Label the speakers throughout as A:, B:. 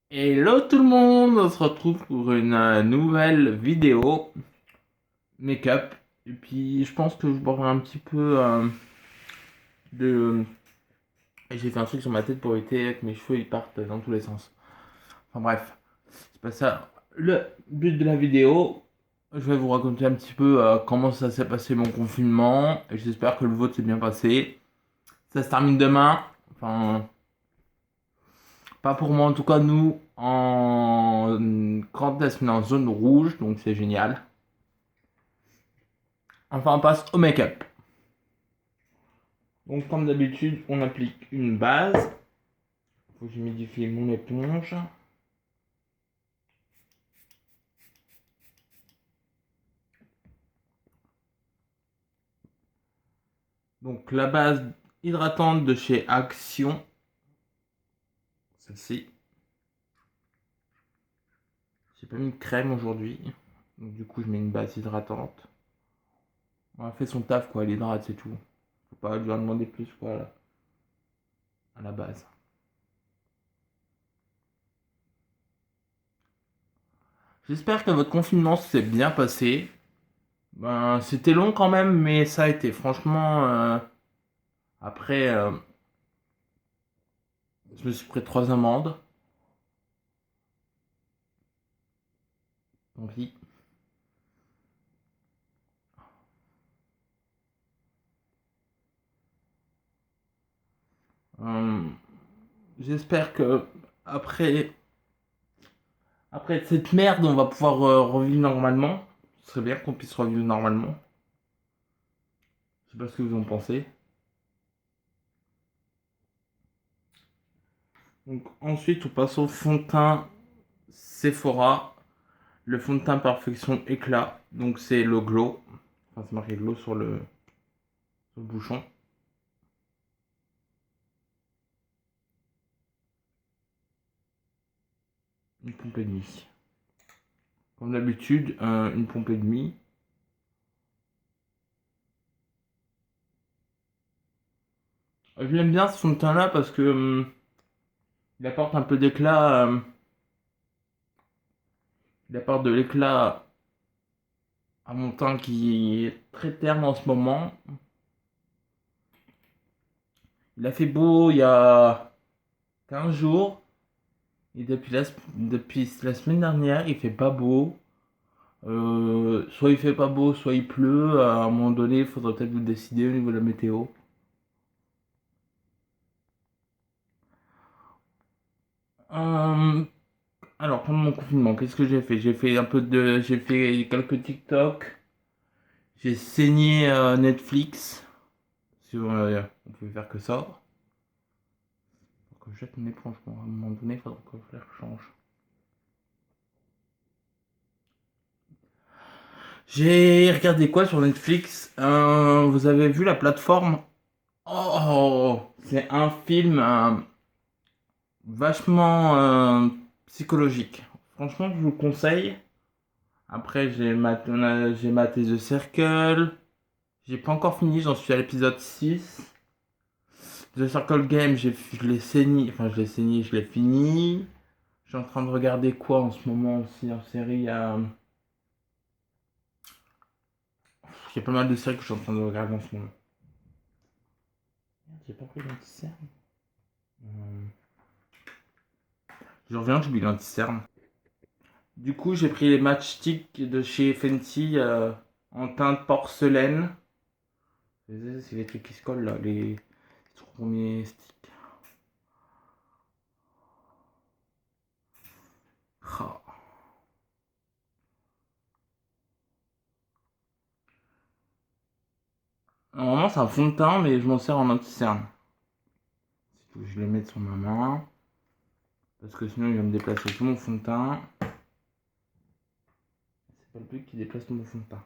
A: Hello tout le monde, on se retrouve pour une nouvelle vidéo make-up. Et puis je pense que je parlerai un petit peu de... J'ai fait un truc sur ma tête pour éviter que mes cheveux ils partent dans tous les sens. Enfin bref, c'est pas ça le but de la vidéo. Je vais vous raconter un petit peu comment ça s'est passé mon confinement. Et j'espère que le vôtre s'est bien passé. Ça se termine demain. Enfin, pas pour moi en tout cas, nous en Grand Est, on est en zone rouge, donc c'est génial. Enfin, on passe au make-up. Donc, comme d'habitude, on applique une base. Faut que j'humidifie mon éponge. Donc, la base hydratante de chez Action. Celle-ci. J'ai pas mis de crème aujourd'hui. Donc, du coup, je mets une base hydratante. On a fait son taf, quoi. Elle hydrate, c'est tout. Faut pas lui en demander plus, quoi, à la base. J'espère que votre confinement s'est bien passé. Ben, c'était long quand même, mais ça a été. Franchement, après, je me suis pris 3 amendes. Tant pis. Euh, J'espère que après, après cette merde, on va pouvoir revivre normalement. Ce serait bien qu'on puisse revivre normalement. Je sais pas ce que vous en pensez. Donc ensuite, on passe au fond de teint Sephora. Le fond de teint Perfection Éclat. Donc c'est le glow. Enfin, c'est marqué glow sur le bouchon. Une pompe et demie. Comme d'habitude, une pompe et demie. Je l'aime bien ce fond de teint là parce que il apporte un peu d'éclat. Il apporte de l'éclat à mon teint qui est très terne en ce moment. Il a fait beau il y a 15 jours. Et depuis la semaine dernière, il fait pas beau. Soit il fait pas beau, soit il pleut. À un moment donné, il faudrait peut-être vous décider au niveau de la météo. Euh, alors, pendant mon confinement, qu'est-ce que j'ai fait? J'ai fait quelques TikTok. J'ai saigné Netflix. Si on pouvait faire que ça. Faut que je jette mon éponge. Bon, à un moment donné, il faudra que je la change. J'ai regardé quoi sur Netflix? Vous avez vu la plateforme? Oh, c'est un film vachement psychologique. Franchement, je vous le conseille. Après, j'ai maté The Circle. J'ai pas encore fini, j'en suis à l'épisode 6. The Circle Game, je l'ai saigné. Enfin, je l'ai saigné, je l'ai fini. Je suis en train de regarder quoi en ce moment aussi en série. Il y a pas mal de séries que je suis en train de regarder en ce moment. J'ai pas pris l'anti-cerne. Euh, Je reviens, j'oublie l'anti-cerne. Du coup, j'ai pris les matchsticks de chez Fenty en teinte porcelaine. C'est les trucs qui se collent là, les premiers sticks. Ah. Normalement, c'est un fond de teint, mais je m'en sers en anti-cerne. C'est tout, je les mets sur ma main. Parce que sinon, il va me déplacer tout mon fond de teint. C'est pas le but qui déplace tout mon fond de teint.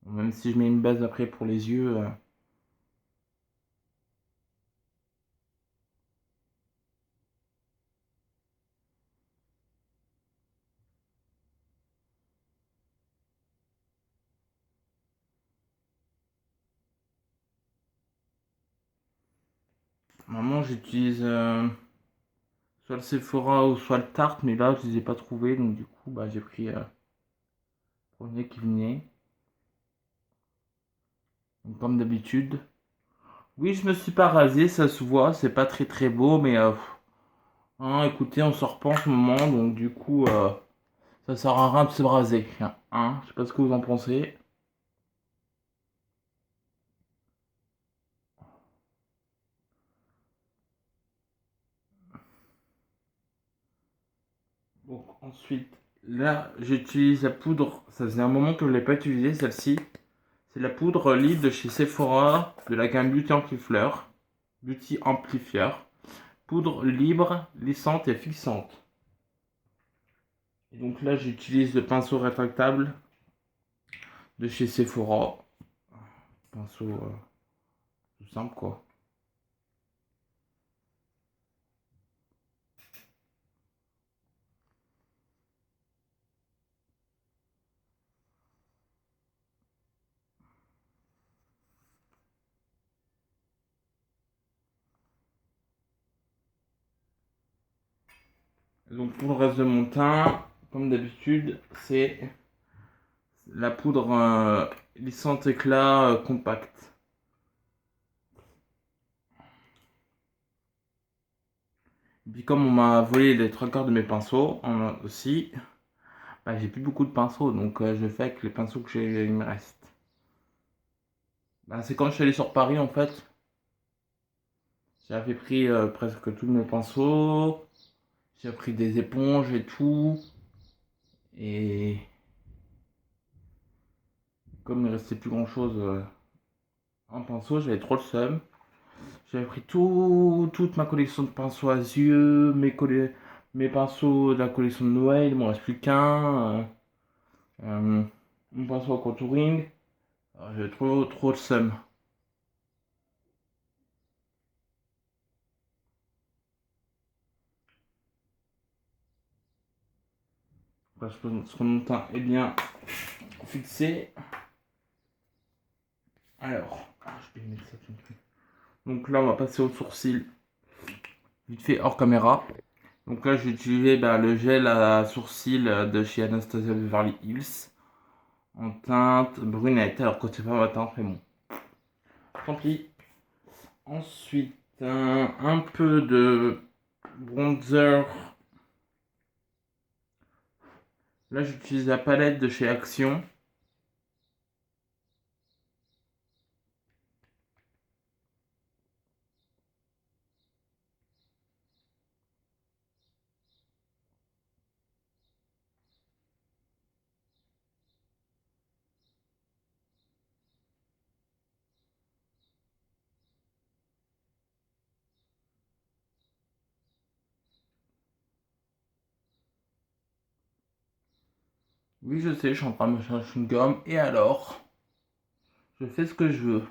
A: Même si je mets une base après pour les yeux. Normalement, j'utilise soit le Sephora ou soit le Tarte, mais là, je les ai pas trouvés, donc du coup, bah, j'ai pris le premier qui venait. Donc, comme d'habitude. Oui, je me suis pas rasé, ça se voit, c'est pas très très beau, mais hein, écoutez, on sort pas en ce moment, donc du coup, ça sert à rien de se raser. Hein, je sais pas ce que vous en pensez. Donc ensuite, là, j'utilise la poudre. Ça faisait un moment que je ne l'ai pas utilisée, celle-ci. C'est la poudre libre de chez Sephora, de la gamme Beauty Amplifier. Beauty Amplifier. Poudre libre, lissante et fixante. Et donc là, j'utilise le pinceau rétractable de chez Sephora. Pinceau tout simple, quoi. Et donc pour le reste de mon teint, comme d'habitude, c'est la poudre lissante éclat compacte. Et puis comme on m'a volé les trois quarts de mes pinceaux aussi, bah, j'ai plus beaucoup de pinceaux, donc je fais avec les pinceaux que j'ai, il me reste. Bah, c'est quand je suis allé sur Paris en fait, j'avais pris presque tous mes pinceaux, j'ai pris des éponges et tout, et comme il restait plus grand chose en pinceau, j'avais trop le seum. J'avais pris toute ma collection de pinceaux à yeux, mes pinceaux de la collection de Noël, il m'en reste plus qu'un. Mon pinceau à contouring. J'avais trop de seum. Parce que mon teint est bien fixé. Alors, je vais mettre ça tout de suite. Donc là, on va passer au sourcil. Vite fait hors caméra. Donc là, j'ai utilisé le gel à sourcils de chez Anastasia Beverly Hills. En teinte brunette. Alors que c'est pas ma teinte, mais bon. Tant pis. Ensuite, un peu de bronzer. Là, j'utilise la palette de chez Action. Oui, je sais, je suis en train de me chercher une gomme. Et alors, je fais ce que je veux.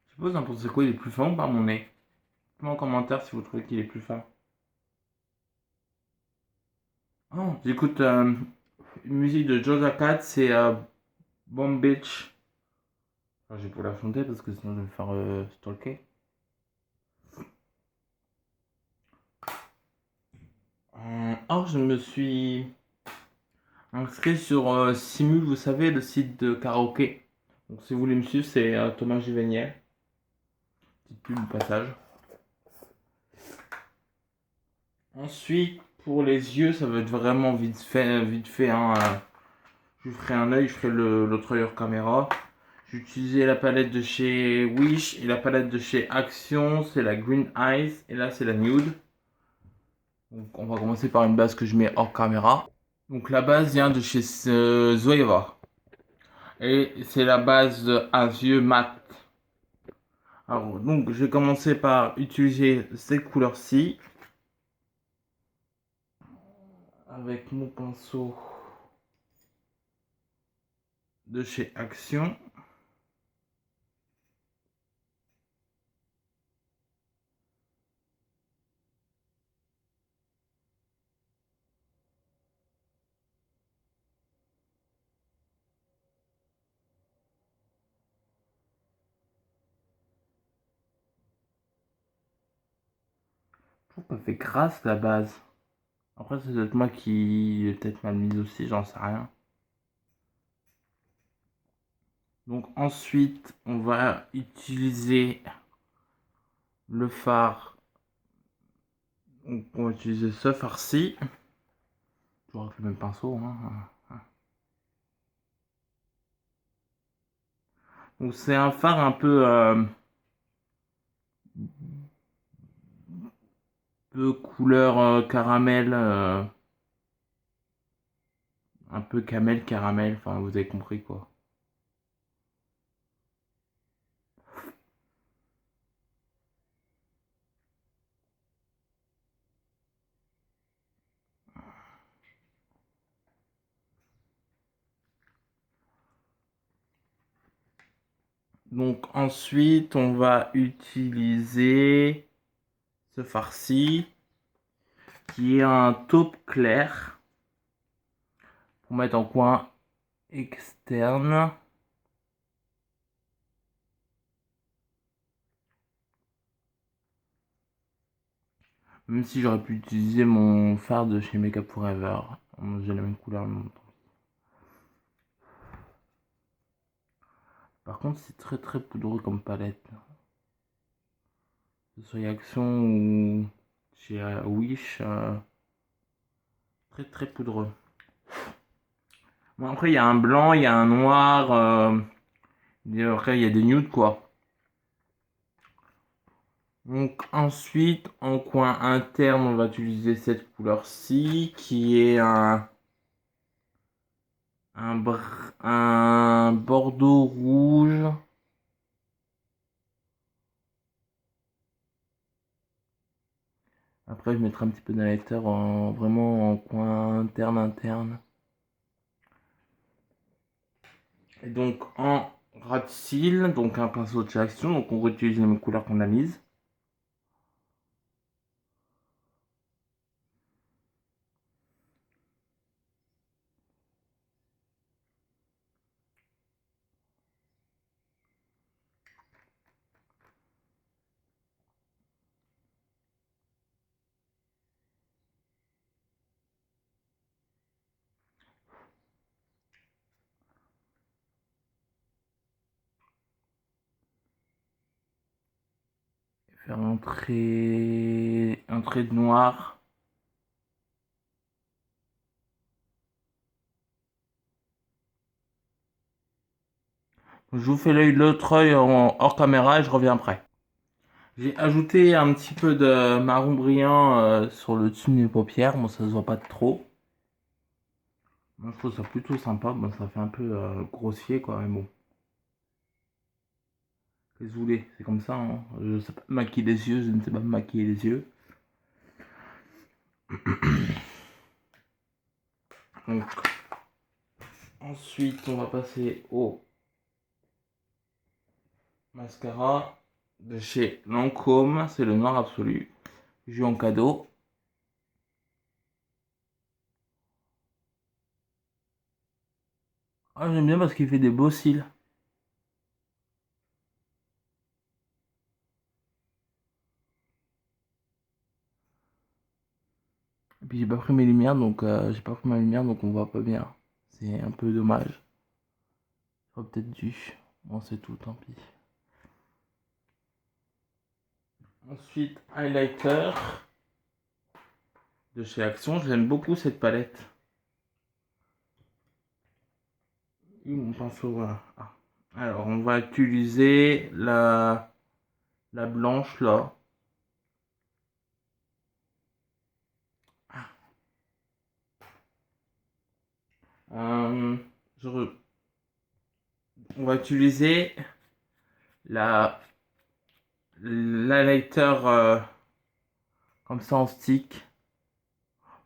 A: Je suppose n'importe quoi, il est plus fin ou par mon nez. Dites-moi en commentaire si vous trouvez qu'il est plus fin. Oh, j'écoute une musique de Doja Cat, c'est Bomb Beach. Enfin, je vais pour la chanter parce que sinon je vais me faire stalker. Oh, je me suis inscrit sur Simul, vous savez, le site de karaoké. Donc si vous voulez me suivre, c'est Thomas Giveniel. Petite pub au passage. Ensuite, pour les yeux, ça va être vraiment vite fait, hein. je ferai un œil, je ferai l'autre œil hors caméra. J'ai utilisé la palette de chez Wish et la palette de chez Action, c'est la Green Eyes et là c'est la Nude. Donc on va commencer par une base que je mets hors caméra. Donc la base vient de chez Zoeva et c'est la base à yeux mat. Alors donc je vais commencer par utiliser cette couleur-ci avec mon pinceau de chez Action. Je trouve qu'elle fait grasse la base. Après c'est peut-être moi qui ai peut-être mal mise aussi, j'en sais rien. Donc ensuite on va utiliser le fard. Donc on va utiliser ce fard-ci. Toujours avec le même pinceau. Hein. Donc c'est un fard un peu couleur caramel. Un peu camel caramel. Enfin vous avez compris quoi. Donc ensuite on va utiliser ce farci qui est un taupe clair pour mettre en coin externe. Même si j'aurais pu utiliser mon fard de chez Makeup Forever. J'ai la même couleur. Par contre c'est très très poudreux comme palette. Que ce soit Action ou chez Wish. Très très poudreux. Bon, après il y a un blanc, il y a un noir. Après il y a des nudes quoi. Donc ensuite en coin interne on va utiliser cette couleur-ci qui est un bordeaux rouge. Après je mettrai un petit peu d'highlighter vraiment en coin interne. Et donc en ras de cils, donc un pinceau de chez Action, donc on réutilise les mêmes couleurs qu'on a mises. Faire un trait de noir. Je vous fais l'autre œil hors caméra et je reviens après. J'ai ajouté un petit peu de marron brillant sur le dessus de mes paupières. Bon, ça se voit pas trop. Moi, je trouve ça plutôt sympa. Bon, ça fait un peu grossier, quoi, mais bon. Désolé, c'est comme ça. Hein. Je sais pas maquiller les yeux, je ne sais pas me maquiller les yeux. Donc, ensuite, on va passer au mascara de chez Lancôme. C'est le noir absolu. J'ai eu en cadeau. Ah, j'aime bien parce qu'il fait des beaux cils. Et puis j'ai pas pris mes lumières, donc j'ai pas pris ma lumière, donc on voit pas bien. C'est un peu dommage. J'aurais peut-être dû. Bon, c'est tout, tant pis. Ensuite, highlighter de chez Action. J'aime beaucoup cette palette. Mon pinceau, voilà. Ah. Alors, on va utiliser la blanche là. Euh, je re- On va utiliser la l'highlighter comme ça en stick.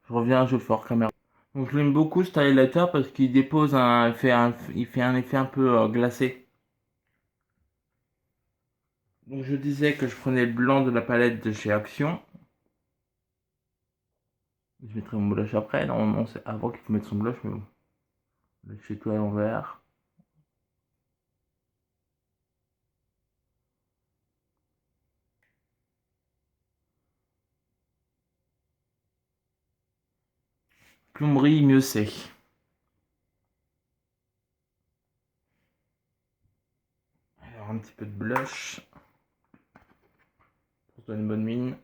A: Je reviens, je fais hors caméra. Donc je l'aime beaucoup cet highlighter parce qu'il dépose il fait un effet un peu glacé. Donc je disais que je prenais le blanc de la palette de chez Action. Je mettrai mon blush après. Normalement c'est avant qu'il faut mettre son blush, mais bon. Là, je fais tout à l'envers. Plus on brille, mieux c'est. Alors un petit peu de blush pour donner une bonne mine.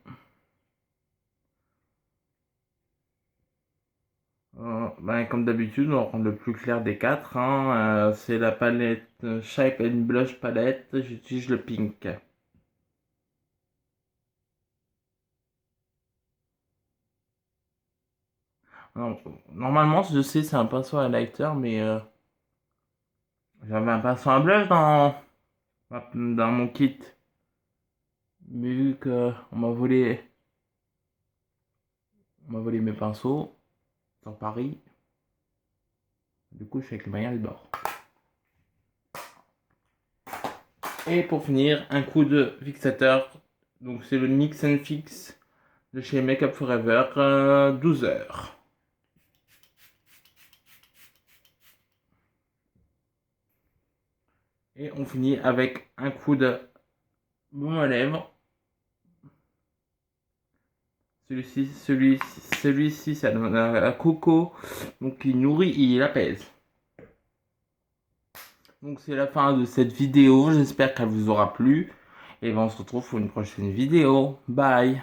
A: Comme d'habitude, on va prendre le plus clair des quatre, hein. C'est la palette Shape and Blush palette. J'utilise le pink. Non, normalement, je sais, c'est un pinceau highlighter, mais j'avais un pinceau à blush dans mon kit. Mais vu que on m'a volé mes pinceaux sur Paris, du coup, je fais avec le moyen de bord. Et pour finir, un coup de fixateur. Donc, c'est le Mix and Fix de chez Makeup Forever, 12 heures. Et on finit avec un coup de baume à lèvres. Celui-ci, ça donne un coco, donc il nourrit et il apaise. Donc c'est la fin de cette vidéo, j'espère qu'elle vous aura plu. Et ben on se retrouve pour une prochaine vidéo. Bye!